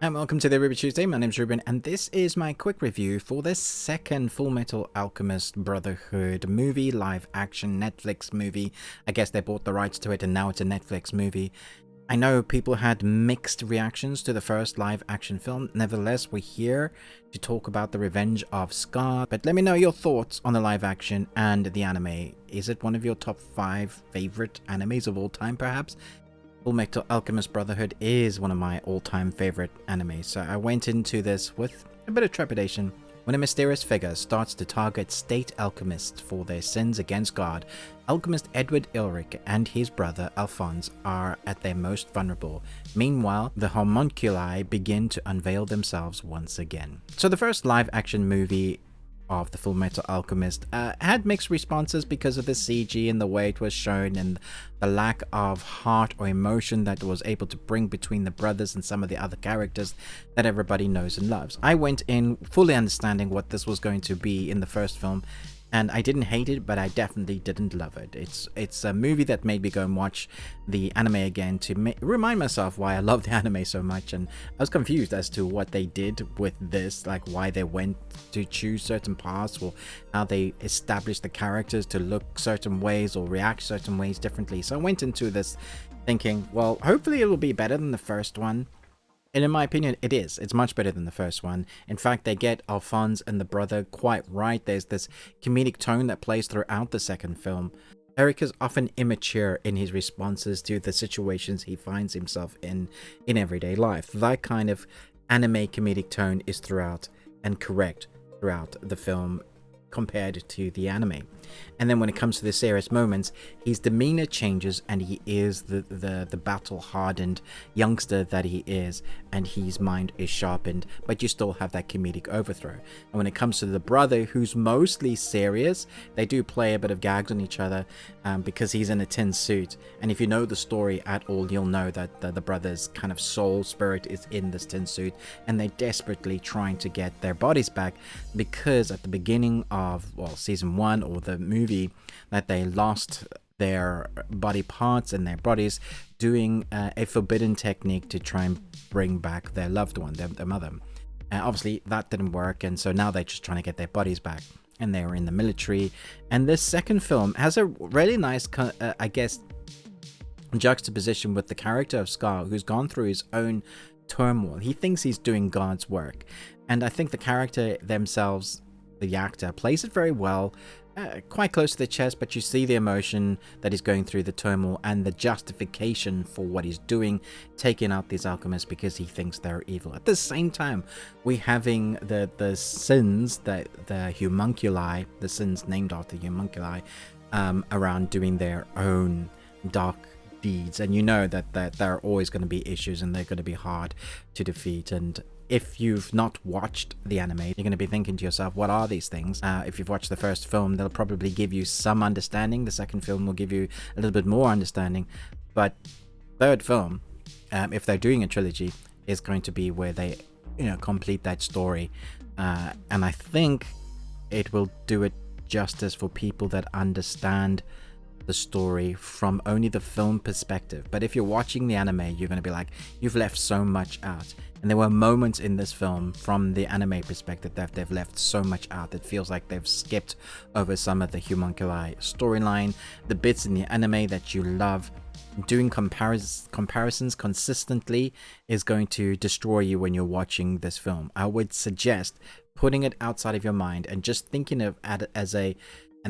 And welcome to the Ruby Tuesday. My name's Ruben, and this is my quick review for the second Fullmetal Alchemist Brotherhood movie, live action Netflix movie. I guess they bought the rights to it and now it's a Netflix movie. I know people had mixed reactions to the first live action film. Nevertheless, we're here to talk about the revenge of Scar. But let me know your thoughts on the live action and the anime. Is it one of your top 5 favorite animes of all time, perhaps? Fullmetal Alchemist Brotherhood is one of my all-time favorite animes, so I went into this with a bit of trepidation. When a mysterious figure starts to target state alchemists for their sins against God, alchemist Edward Ilric and his brother Alphonse are at their most vulnerable. Meanwhile, the homunculi begin to unveil themselves once again. So the first live-action movie of the Fullmetal Alchemist had mixed responses because of the CG and the way it was shown and the lack of heart or emotion that it was able to bring between the brothers and some of the other characters that everybody knows and loves. I went in fully understanding what this was going to be in the first film, and I didn't hate it, but I definitely didn't love it. It's a movie that made me go and watch the anime again to remind myself why I love the anime so much. And I was confused as to what they did with this, like why they went to choose certain paths or how they established the characters to look certain ways or react certain ways differently. So I went into this thinking, well, hopefully it will be better than the first one. And in my opinion, it is. It's much better than the first one. In fact, they get Alphonse and the brother quite right. There's this comedic tone that plays throughout the second film. Eric is often immature in his responses to the situations he finds himself in everyday life. That kind of anime comedic tone is throughout and correct throughout the film compared to the anime. And then when it comes to the serious moments, his demeanor changes and he is the battle-hardened youngster that he is, and his mind is sharpened, but you still have that comedic overthrow. And when it comes to the brother, who's mostly serious, they do play a bit of gags on each other because he's in a tin suit. And if you know the story at all, you'll know that the brother's kind of soul spirit is in this tin suit, and they're desperately trying to get their bodies back because at the beginning of, well, season 1 or the movie, that they lost their body parts and their bodies doing a forbidden technique to try and bring back their loved one, their mother. Obviously that didn't work, and so now they're just trying to get their bodies back, and they're in the military. And this second film has a really nice I guess juxtaposition with the character of Scar, who's gone through his own turmoil. He thinks he's doing God's work, and I think the character themselves, the actor, plays it very well, quite close to the chest, but you see the emotion that he's going through, the turmoil, and the justification for what he's doing, taking out these alchemists because he thinks they're evil. At the same time, we're having the sins, that the homunculi, the sins named after homunculi, around doing their own dark deeds. And you know that there are always going to be issues and they're going to be hard to defeat. And if you've not watched the anime, you're going to be thinking to yourself, what are these things? If you've watched the first film, they'll probably give you some understanding. The second film will give you a little bit more understanding. But third film, if they're doing a trilogy, is going to be where they, complete that story. And I think it will do it justice for people that understand the story from only the film perspective. But if you're watching the anime, you're going to be like, you've left so much out. And there were moments in this film from the anime perspective that they've left so much out. It feels like they've skipped over some of the homunculi storyline, the bits in the anime that you love. Doing comparisons consistently is going to destroy you when you're watching this film. I would suggest putting it outside of your mind and just thinking of it as an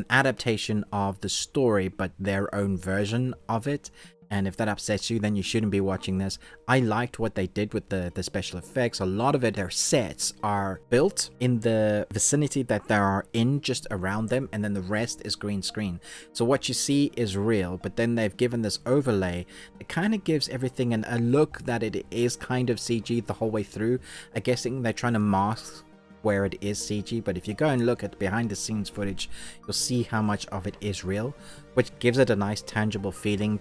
adaptation of the story, but their own version of it. And if that upsets you, then you shouldn't be watching this. I liked what they did with the special effects. A lot of it, their sets are built in the vicinity that they are in, just around them, and then the rest is green screen. So what you see is real, but then they've given this overlay that kind of gives everything a look that it is kind of CG the whole way through. I'm guessing they're trying to mask where it is CG, but if you go and look at behind the scenes footage, you'll see how much of it is real, which gives it a nice tangible feeling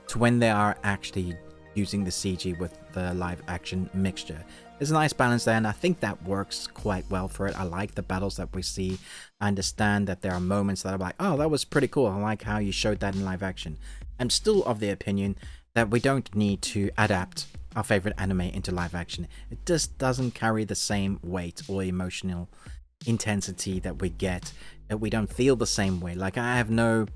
to when they are actually using the CG with the live action mixture. There's a nice balance there, and I think that works quite well for it. I like the battles that we see. I understand that there are moments that I'm like, oh, that was pretty cool. I like how you showed that in live action. I'm still of the opinion that we don't need to adapt our favorite anime into live action. It just doesn't carry the same weight or emotional intensity that we get. We don't feel the same way. Like, I have no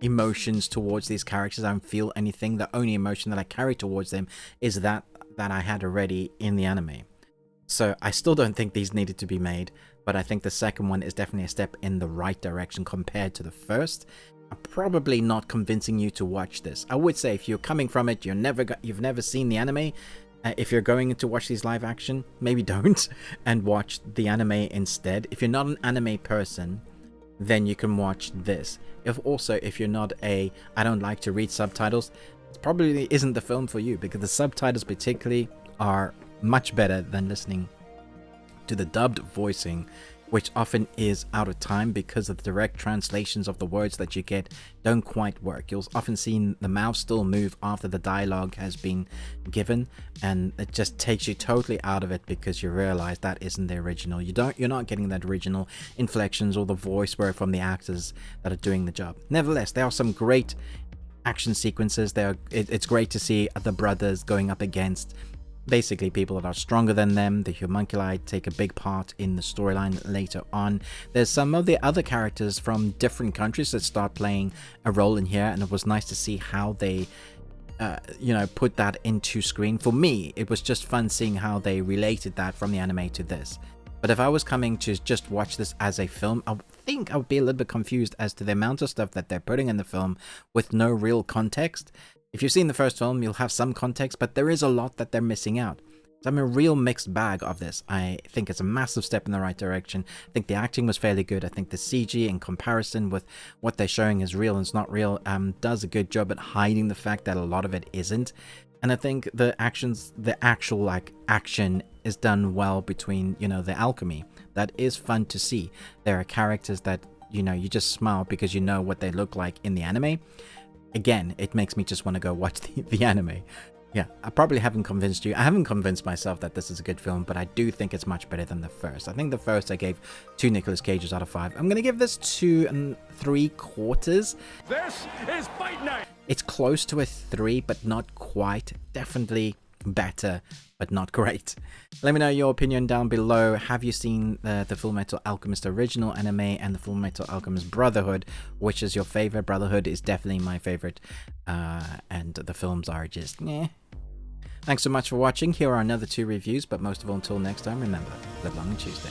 emotions towards these characters. I don't feel anything. The only emotion that I carry towards them is that I had already in the anime. So I still don't think these needed to be made, but I think the second one is definitely a step in the right direction compared to the first. I'm probably not convincing you to watch this. I would say if you're coming from it, you've never seen the anime, if you're going to watch these live action, maybe don't, and watch the anime instead. If you're not an anime person, then you can watch this. If you're not I don't like to read subtitles, it probably isn't the film for you, because the subtitles particularly are much better than listening to the dubbed voicing, which often is out of time because of the direct translations of the words that you get don't quite work. You'll often see the mouth still move after the dialogue has been given, and it just takes you totally out of it because you realize that isn't the original. You're not getting that original inflections or the voice work from the actors that are doing the job. Nevertheless, there are some great action sequences. It's great to see the brothers going up against basically people that are stronger than them. The homunculi take a big part in the storyline later on. There's some of the other characters from different countries that start playing a role in here, and it was nice to see how they put that into screen. For me, it was just fun seeing how they related that from the anime to this. But if I was coming to just watch this as a film, I think I would be a little bit confused as to the amount of stuff that they're putting in the film with no real context. If you've seen the first film, you'll have some context, but there is a lot that they're missing out. So I'm a real mixed bag of this. I think it's a massive step in the right direction. I think the acting was fairly good. I think the CG, in comparison with what they're showing is real and it's not real, does a good job at hiding the fact that a lot of it isn't. And I think the actual action is done well between, the alchemy. That is fun to see. There are characters that, you just smile because you know what they look like in the anime. Again, it makes me just want to go watch the anime. Yeah, I probably haven't convinced you. I haven't convinced myself that this is a good film, but I do think it's much better than the first. I think the first I gave 2 Nicolas Cages out of 5. I'm going to give this 2 3/4. This is Fight Night! It's close to a 3, but not quite. Definitely better, but not great. Let me know your opinion down below. Have you seen the Fullmetal Alchemist original anime and the Fullmetal Alchemist Brotherhood? Which is your favorite? Brotherhood is definitely my favorite, and the films are just meh. Thanks so much for watching. Here are another 2 reviews, but most of all, until next time, remember, live long and Tuesday.